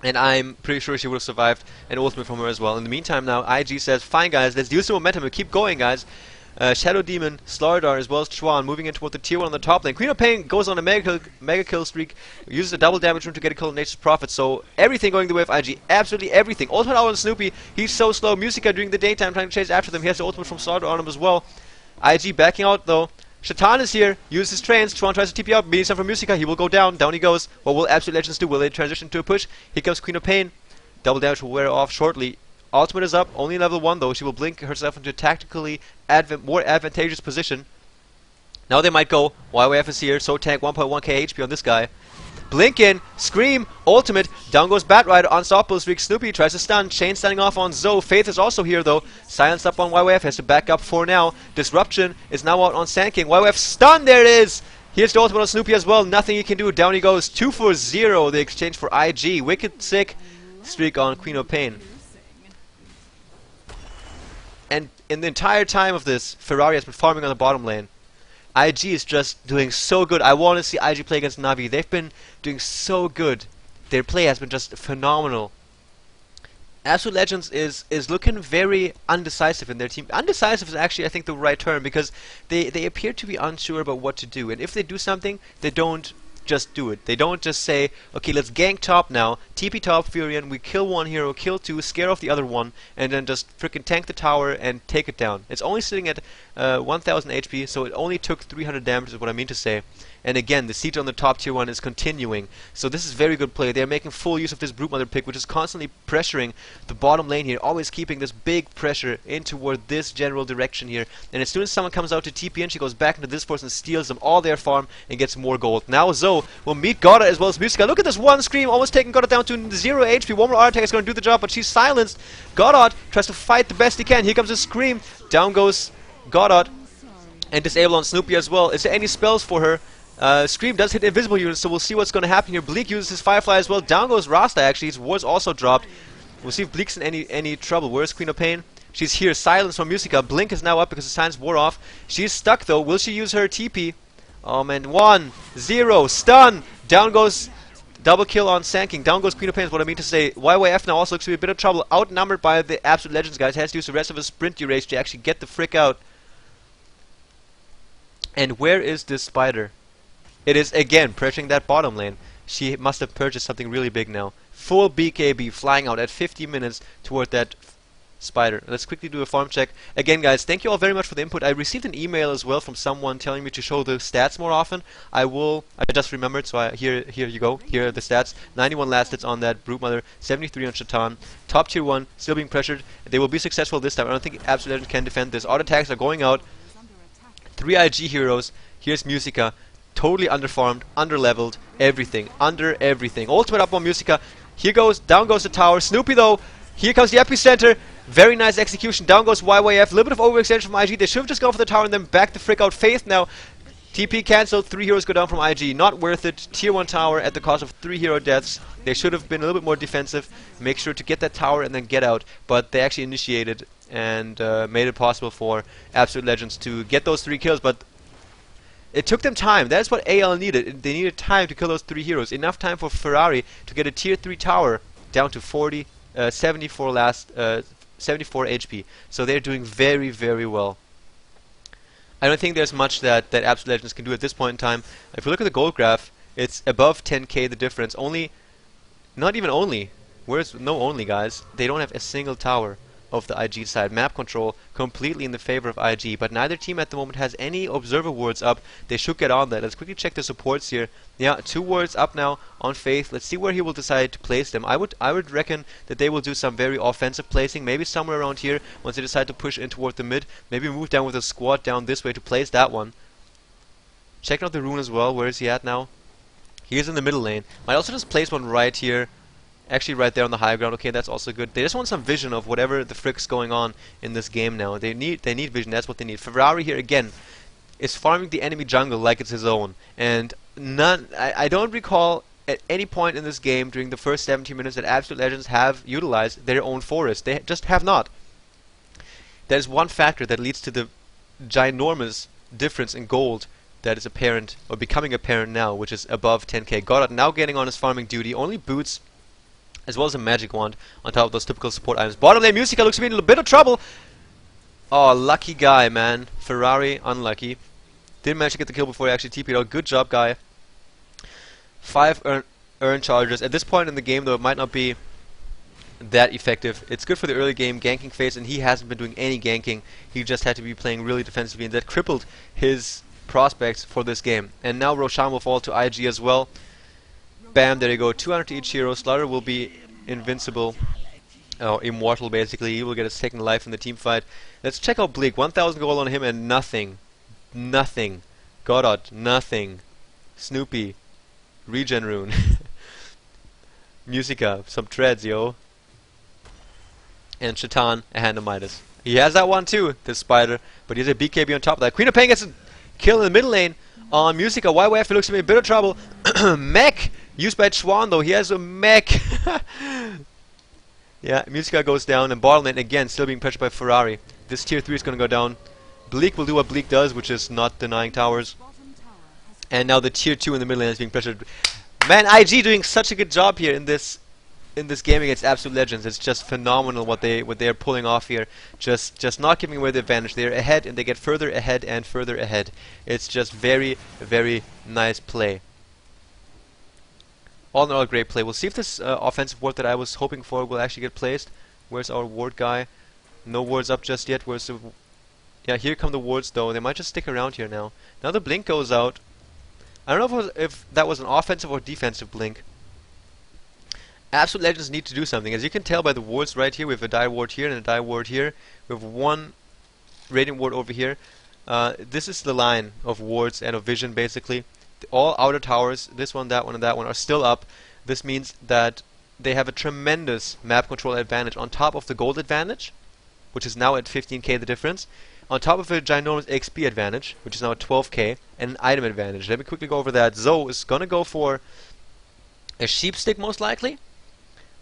And I'm pretty sure she would have survived an ultimate from her as well. In the meantime now, IG says, fine guys, let's use the momentum and keep going, guys. Shadow Demon, Slaradar, as well as Chuan moving in toward the tier 1 on the top lane. Queen of Pain goes on a mega kill streak, uses a double damage rune to get a kill on Nature's Prophet. So everything going the way of IG, absolutely everything. Ultimate out on Snoopy, he's so slow. Musica during the daytime trying to chase after them. He has the ultimate from Slaradar on him as well. IG backing out though. Shatan is here, uses his trains. Chuan tries to TP out, meeting some from Musica. He will go down, down he goes. What will Absolute Legends do? Will they transition to a push? Here comes Queen of Pain. Double damage will wear off shortly. Ultimate is up, only level 1 though. She will blink herself into a tactically more advantageous position. Now they might go, YYF is here, so tank 1.1k HP on this guy. Blink in, Scream, ultimate, down goes Batrider, unstoppable streak. Snoopy tries to stun, Chain standing off on Zhou. Faith is also here though, silence up on YYF, has to back up for now. Disruption is now out on Sand King. YYF stun, there it is! Here's the ultimate on Snoopy as well, nothing he can do, down he goes. 2 for 0, the exchange for IG. Wicked sick streak on Queen of Pain. And in the entire time of this, Ferrari has been farming on the bottom lane. IG is just doing so good. I want to see IG play against Navi. They've been doing so good. Their play has been just phenomenal. Absolute Legends is looking very undecisive in their team. Undecisive is actually, I think, the right term, because they appear to be unsure about what to do. And if they do something, they don't just do it. They don't just say, okay, let's gank top now, TP top Furion, we kill one hero, kill two, scare off the other one, and then just freaking tank the tower and take it down. It's only sitting at 1000 HP, so it only took 300 damage is what I mean to say. And again, the siege on the top tier 1 is continuing. So this is very good play. They're making full use of this Broodmother pick, which is constantly pressuring the bottom lane here, always keeping this big pressure in toward this general direction here. And as soon as someone comes out to TP in, she goes back into this force and steals them all their farm and gets more gold. Now Zhou will meet Dota as well as Musica. Look at this one scream, almost taking Dota down to 0 HP. One more auto attack is going to do the job, but she's silenced. Godot tries to fight the best he can. Here comes a scream. Down goes Godot. And disable on Snoopy as well. Is there any spells for her? Scream does hit invisible units, so we'll see what's going to happen here. Bleak uses his Firefly as well. Down goes Rasta, actually. His ward's also dropped. We'll see if Bleak's in any trouble. Where's Queen of Pain? She's here. Silence from Musica. Blink is now up because the signs wore off. She's stuck, though. Will she use her TP? Oh, man. 1, 0. Stun. Down goes... Double kill on Sand Down goes Queen of Pain is what I mean to say. YYF now also looks to be a bit of trouble. Outnumbered by the Absolute Legends guys. Has to use the rest of his sprint duration to actually get the frick out. And where is this spider? It is again pressuring that bottom lane. She must have purchased something really big now. Full BKB flying out at 50 minutes toward that spider. Let's quickly do a farm check. Again, guys, thank you all very much for the input. I received an email as well from someone telling me to show the stats more often. I just remembered, so here you go. Here are the stats. 91 last hits on that Broodmother, 73 on Chuan. Top tier 1, still being pressured. They will be successful this time. I don't think Absolute Legends can defend this. Auto attacks are going out. 3 IG heroes. Here's Musica. Totally underfarmed, underleveled, everything. Under everything. Ultimate up on Musica. Here goes, down goes the tower. Snoopy though. Here comes the epicenter. Very nice execution. Down goes YYF. A little bit of overextension from IG. They should have just gone for the tower and then back the frick out. Faith now. TP cancelled. 3 heroes go down from IG. Not worth it. Tier 1 tower at the cost of 3 hero deaths. They should have been a little bit more defensive. Make sure to get that tower and then get out. But they actually initiated and made it possible for Absolute Legends to get those 3 kills. But it took them time. That's what AL needed. They needed time to kill those 3 heroes. Enough time for Ferrari to get a tier 3 tower down to 74 HP. So they're doing very, very well. I don't think there's much that Absolute Legends can do at this point in time. If we look at the gold graph, it's above 10k the difference. Not even only. Where's no only, guys? They don't have a single tower of the IG side. Map control completely in the favor of IG, but neither team at the moment has any observer wards up. They should get on that. Let's quickly check the supports here. Yeah, 2 wards up now on Faith. Let's see where he will decide to place them. I would reckon that they will do some very offensive placing, maybe somewhere around here once they decide to push in toward the mid. Maybe move down with a squad down this way to place that one. Checking out the rune as well. Where is he at now? He's in the middle lane. Might also just place one right here. Actually right there on the high ground. Okay, that's also good. They just want some vision of whatever the frick's going on in this game now. They need vision. That's what they need. Ferrari here again is farming the enemy jungle like it's his own. And I don't recall at any point in this game during the first 17 minutes that Absolute Legends have utilized their own forest. They just have not. That is one factor that leads to the ginormous difference in gold that is apparent, or becoming apparent now, which is above 10k. Godot now getting on his farming duty. Only boots as well as a magic wand on top of those typical support items. Bottom lane Musica looks to be in a little bit of trouble. Oh, lucky guy, man. Ferrari, unlucky. Didn't manage to get the kill before he actually TP'd out. Good job, guy. 5 earn charges. At this point in the game, though, it might not be that effective. It's good for the early game ganking phase, and he hasn't been doing any ganking. He just had to be playing really defensively, and that crippled his prospects for this game. And now Roshan will fall to IG as well. Bam, there you go. 200 to each hero. Slaughter will be invincible. Or immortal, basically. He will get a second life in the team fight. Let's check out Bleak. 1000 gold on him and nothing. Nothing. Godot, nothing. Snoopy. Regen rune. Musica, some treads, yo. And Shaitan, a hand of Midas. He has that one too, this spider. But he has a BKB on top of that. Queen of Pain gets a kill in the middle lane on Musica. YYF looks to be in a bit of trouble. Mech! Used by Chuan though, he has a mech. Yeah, Musica goes down, and bottom lane again, still being pressured by Ferrari. This tier 3 is going to go down. Bleak will do what Bleak does, which is not denying towers. And now the tier 2 in the middle lane is being pressured. Man, IG doing such a good job here in this game against Absolute Legends. It's just phenomenal what they're pulling off here. Just not giving away the advantage. They're ahead, and they get further ahead and further ahead. It's just very, very nice play. All in all, great play. We'll see if this offensive ward that I was hoping for will actually get placed. Where's our ward guy? No wards up just yet. Where's the... Yeah, here come the wards though. They might just stick around here now. Now the blink goes out. I don't know if that was an offensive or defensive blink. Absolute Legends need to do something. As you can tell by the wards right here, we have a die ward here and a die ward here. We have one Radiant ward over here. This is the line of wards and of vision, basically. All outer towers, this one, and that one, are still up. This means that they have a tremendous map control advantage on top of the gold advantage, which is now at 15k the difference, on top of a ginormous XP advantage, which is now at 12k, and an item advantage. Let me quickly go over that. Zhou is gonna go for a sheep stick most likely.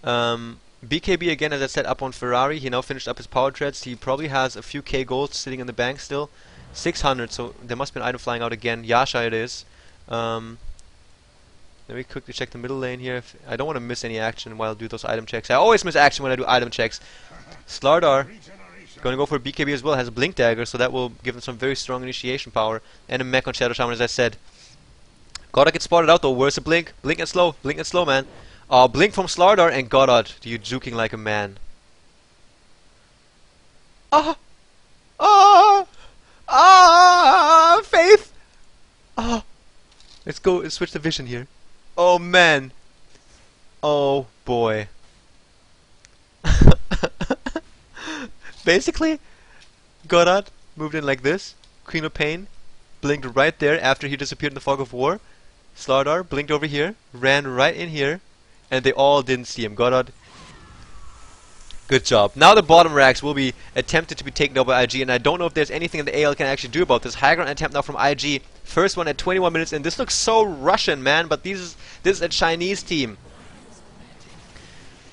BKB again, as I said, up on Ferrari. He now finished up his power treads. He probably has a few K gold sitting in the bank still. 600, so there must be an item flying out again. Yasha it is. Let me quickly check the middle lane here. I don't want to miss any action while I do those item checks. I always miss action when I do item checks. Slardar going to go for a BKB as well. Has a Blink Dagger, so that will give him some very strong initiation power. And a mech on Shadow Shaman, as I said. Gotta get spotted out though. Where's the blink? Blink and slow, man. Blink from Slardar, and Goddard, you juking like a man. Faith! Let's go and switch the vision here. Oh man. Oh boy. Basically, Goddard moved in like this. Queen of Pain blinked right there after he disappeared in the fog of war. Slardar blinked over here, ran right in here, and they all didn't see him. Goddard, good job. Now the bottom racks will be attempted to be taken over by IG, and I don't know if there's anything that the AL can actually do about this. High ground attempt now from IG. First one at 21 minutes, and this looks so Russian, man, but this is a Chinese team.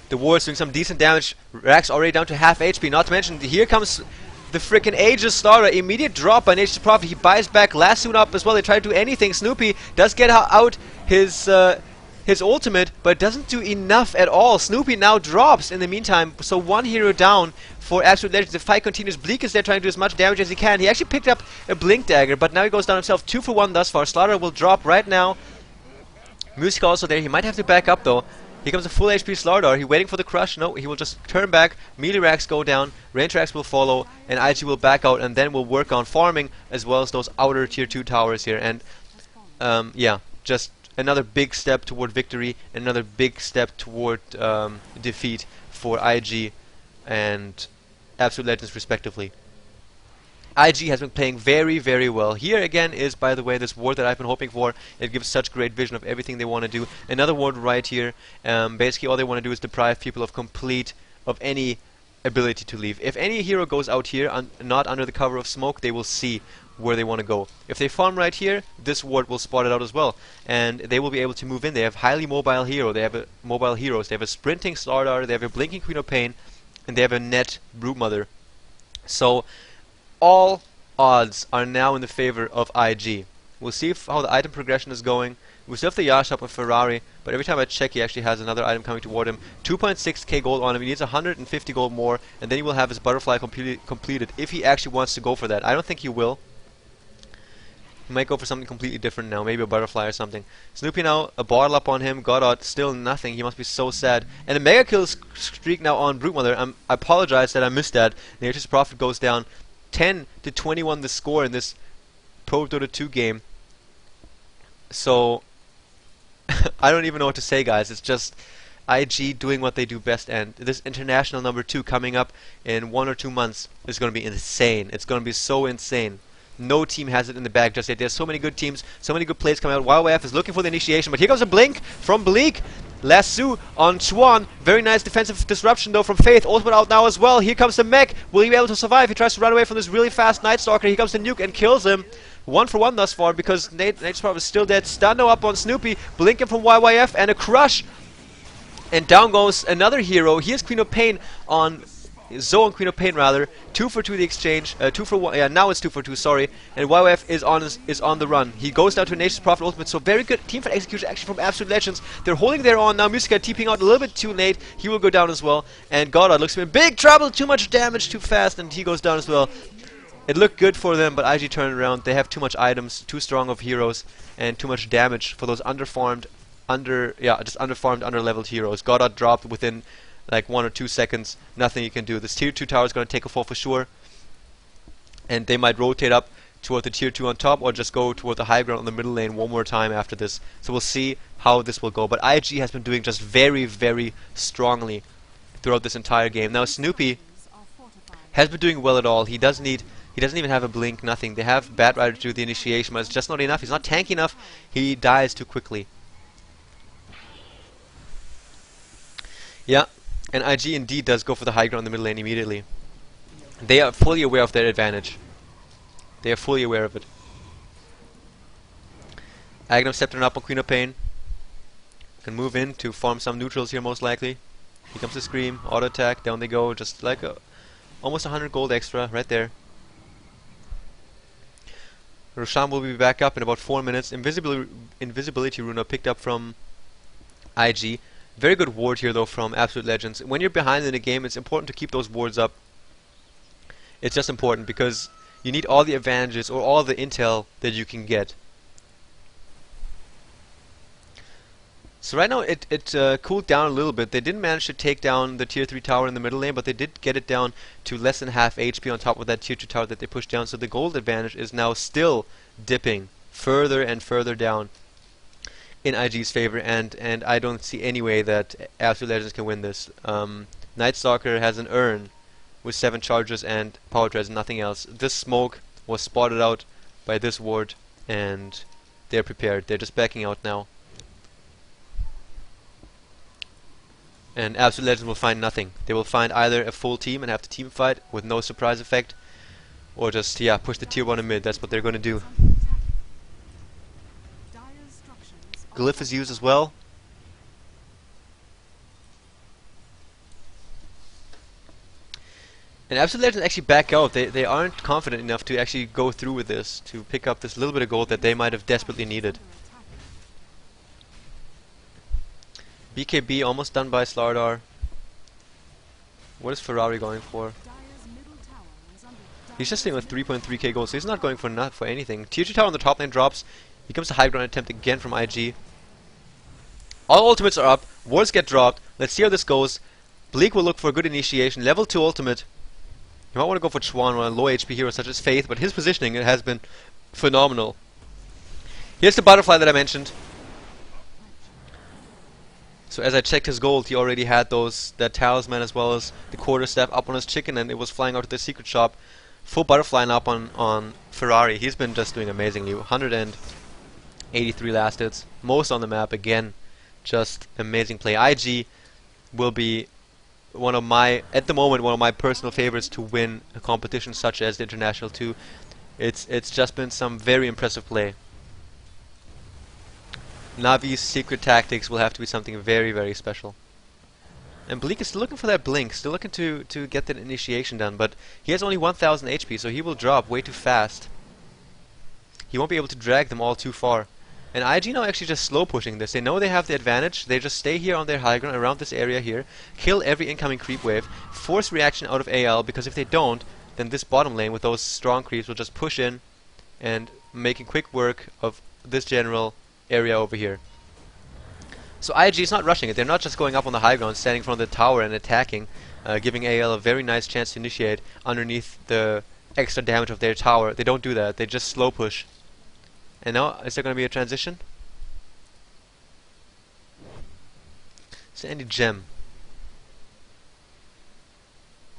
The war is doing some decent damage. Racks already down to half HP, not to mention, here comes the frickin' Aegis Starter. Immediate drop by Nature's Prophet. He buys back last soon up as well. They try to do anything. Snoopy does get out his ultimate, but doesn't do enough at all. Snoopy now drops in the meantime, so one hero down for Absolute Legends. The fight continues. Bleak is there trying to do as much damage as he can. He actually picked up a Blink Dagger, but now he goes down himself. 2 for 1 thus far. Slaughter will drop right now. Musica also there. He might have to back up though. Here comes a full HP Slardar. He's waiting for the crush. No, he will just turn back. Melee racks go down. Range racks will follow. And IG will back out. And then we'll work on farming as well as those outer tier 2 towers here. And yeah, just another big step toward victory. Another big step toward defeat for IG and Absolute Legends respectively. IG has been playing very, very well. Here again is, by the way, this ward that I've been hoping for. It gives such great vision of everything they want to do. Another ward right here. Basically, all they want to do is deprive people of any ability to leave. If any hero goes out here, not under the cover of smoke, they will see where they want to go. If they farm right here, this ward will spot it out as well, and they will be able to move in. They have highly mobile hero. They have mobile heroes. They have a sprinting Slardar. They have a blinking Queen of Pain, and they have a net Broodmother. So all odds are now in the favor of IG. We'll see how the item progression is going. We still have the Yash up with Ferrari, but every time I check, he actually has another item coming toward him. 2.6k gold on him. He needs 150 gold more, and then he will have his butterfly completed if he actually wants to go for that. I don't think he will. He might go for something completely different now, maybe a butterfly or something. Snoopy now, a bottle up on him. Goddard, still nothing. He must be so sad. And a mega kill streak now on Broodmother. I apologize that I missed that. Nature's Prophet goes down. 10 to 21 the score in this ProDota2 game. So I don't even know what to say, guys. It's just IG doing what they do best, and this international number 2 coming up in 1 or 2 months is going to be insane. It's going to be so insane. No team has it in the bag just yet. There's so many good teams, so many good plays coming out. YYF is looking for the initiation, but here comes a blink from Bleak. Lasso on Chuan. Very nice defensive disruption though from Faith. Ultimate out now as well. Here comes the mech. Will he be able to survive? He tries to run away from this really fast Night Stalker. Here comes the nuke and kills him. 1 for 1 thus far because Nate's probably still dead. Stunno up on Snoopy. Blinking from YYF and a crush. And down goes another hero. Here's Queen of Pain on Zhou and Queen of Pain rather. 2 for 2 the exchange. 2 for 1. Yeah, now it's 2 for 2. Sorry. And YYF is on the run. He goes down to Nature's Prophet ultimate. So very good teamfight execution actually from Absolute Legends. They're holding their own now. Musica TPing out a little bit too late. He will go down as well. And Goddard looks in big trouble. Too much damage too fast, and he goes down as well. It looked good for them, but IG turned around. They have too much items, too strong of heroes, and too much damage for those underfarmed, underleveled heroes. Goddard dropped within like 1 or 2 seconds. Nothing you can do. This tier 2 tower is going to take a fall for sure, and they might rotate up toward the tier 2 on top, or just go toward the high ground on the middle lane one more time after this. So we'll see how this will go. But IG has been doing just very, very strongly throughout this entire game. Now Snoopy has been doing well at all. He doesn't even have a blink, nothing. They have Bat Rider to do the initiation, but it's just not enough. He's not tanky enough. He dies too quickly. Yeah, and IG indeed does go for the high ground in the middle lane immediately. They are fully aware of their advantage. They are fully aware of it. Aghanim Scepter up on Queen of Pain. Can move in to farm some neutrals here most likely. Here comes the Scream, auto attack, down they go, just like almost 100 gold extra right there. Roshan will be back up in about 4 minutes. Invisibility rune picked up from IG. Very good ward here though from Absolute Legends. When you're behind in a game, it's important to keep those wards up. It's just important because you need all the advantages or all the intel that you can get. So right now it cooled down a little bit. They didn't manage to take down the tier 3 tower in the middle lane, but they did get it down to less than half HP on top of that tier 2 tower that they pushed down. So the gold advantage is now still dipping further and further down in IG's favor, and I don't see any way that Absolute Legends can win this. Night Stalker has an urn with 7 charges and power treads and nothing else. This smoke was spotted out by this ward and they're prepared. They're just backing out now. And Absolute Legends will find nothing. They will find either a full team and have to team fight with no surprise effect, or just, yeah, push the tier 1 in mid. That's what they're going to do. Glyph is used as well. And Absolute Legends actually back out. They aren't confident enough to actually go through with this, to pick up this little bit of gold that they might have desperately needed. BKB almost done by Slardar. What is Ferrari going for? He's just staying with 3.3k gold, so he's not going for anything. Tier 2 tower on the top lane drops. Here comes the high ground attempt again from IG. All ultimates are up. Wards get dropped. Let's see how this goes. Bleak will look for a good initiation. Level 2 ultimate. You might want to go for Chuan or a low HP hero such as Faith, but his positioning has been phenomenal. Here's the butterfly that I mentioned. So as I checked his gold, he already had that talisman as well as the quarterstaff up on his chicken, and it was flying out to the secret shop. Full butterfly up on Ferrari. He's been just doing amazingly. 183 last hits, most on the map again. Just amazing play. IG will be at the moment one of my personal favorites to win a competition such as the International 2. It's just been some very impressive play. Navi's secret tactics will have to be something very, very special. And Bleak is still looking for that blink, still looking to get that initiation done, but he has only 1000 HP, so he will drop way too fast. He won't be able to drag them all too far. And IG now actually just slow pushing this. They know they have the advantage. They just stay here on their high ground around this area here, kill every incoming creep wave, force reaction out of AL, because if they don't, then this bottom lane with those strong creeps will just push in and making quick work of this general area over here. So IG is not rushing it. They're not just going up on the high ground, standing in front of the tower and attacking, giving AL a very nice chance to initiate underneath the extra damage of their tower. They don't do that. They just slow push. And now, is there going to be a transition? Is there any gem?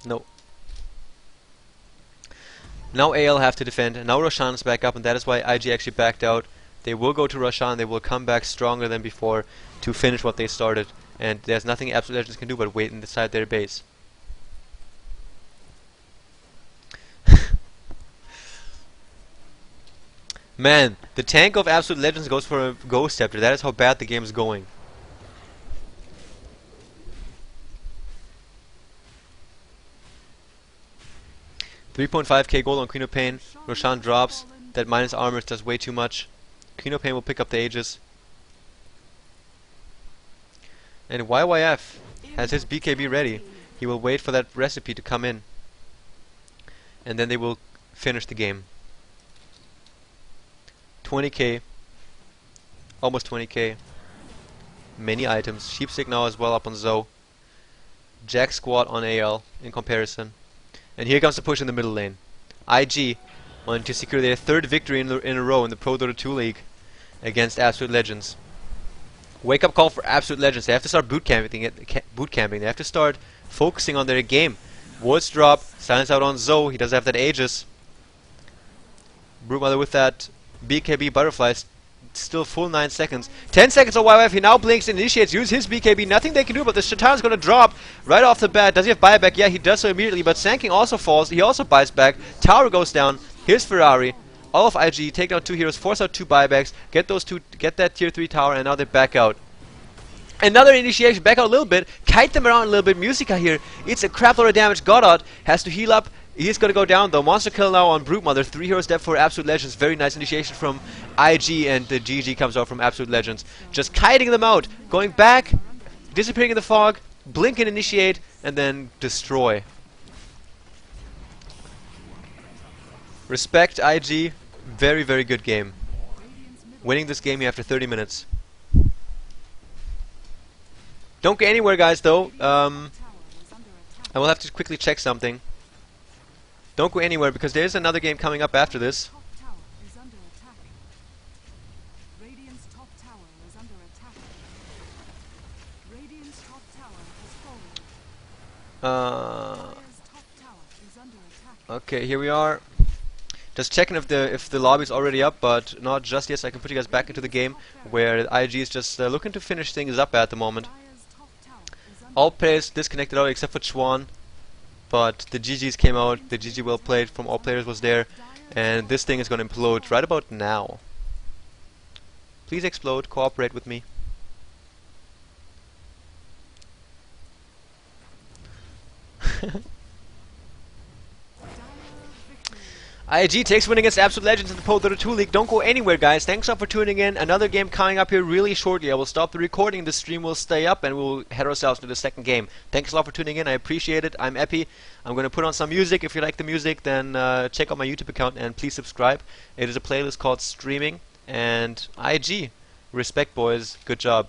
No. Now AL have to defend, and now Roshan is back up, and that is why IG actually backed out. They will go to Roshan, they will come back stronger than before to finish what they started, and there's nothing Absolute Legends can do but wait inside their base. Man, the tank of Absolute Legends goes for a Ghost Scepter. That is how bad the game is going. $3.5k gold on Queen of Pain. Roshan drops. That minus armor does way too much. Queen of Pain will pick up the Aegis. And YYF has his BKB ready. He will wait for that recipe to come in. And then they will finish the game. 20k. Almost 20k. Many items. Sheepstick now as well up on Zhou. Jack Squad on AL in comparison. And here comes the push in the middle lane. IG wanting to secure their third victory in a row in the ProDota2 League against Absolute Legends. Wake up call for Absolute Legends. They have to start boot camping. They have to start focusing on their game. Wards drop, silence out on Zhou. He doesn't have that Aegis. Broodmother with that BKB butterfly. Still full 9 seconds. 10 seconds on YYF. He now blinks and initiates. Use his BKB. Nothing they can do, but the Shatan's going to drop right off the bat. Does he have buyback? Yeah, he does so immediately, but Sanking also falls. He also buys back. Tower goes down. Here's Ferrari. All of IG take down 2 heroes, force out 2 buybacks, get that tier 3 tower, and now they back out. Another initiation, back out a little bit, kite them around a little bit. Musica here, it's a crap load of damage. Godot has to heal up. He's gonna go down though. Monster kill now on Broodmother. 3 heroes dead for Absolute Legends. Very nice initiation from IG, and the GG comes out from Absolute Legends. Just kiting them out, going back, disappearing in the fog, blink and initiate, and then destroy. Respect IG, very, very good game. Winning this game after 30 minutes. Don't go anywhere, guys, though. I will have to quickly check something. Don't go anywhere, because there is another game coming up after this. Okay, here we are. Just checking if the lobby's already up, but not just yet, so I can put you guys back into the game, where IG is just looking to finish things up at the moment. All players disconnected out except for Chuan, but the GGs came out. The GG well played from all players was there, and this thing is going to implode right about now. Please explode, cooperate with me. IG takes win against Absolute Legends in the ProDota2 League. Don't go anywhere, guys. Thanks all for tuning in. Another game coming up here really shortly. I will stop the recording. The stream will stay up, and we'll head ourselves to the second game. Thanks a lot for tuning in. I appreciate it. I'm Epi. I'm going to put on some music. If you like the music, then check out my YouTube account and please subscribe. It is a playlist called Streaming. And IG. Respect, boys. Good job.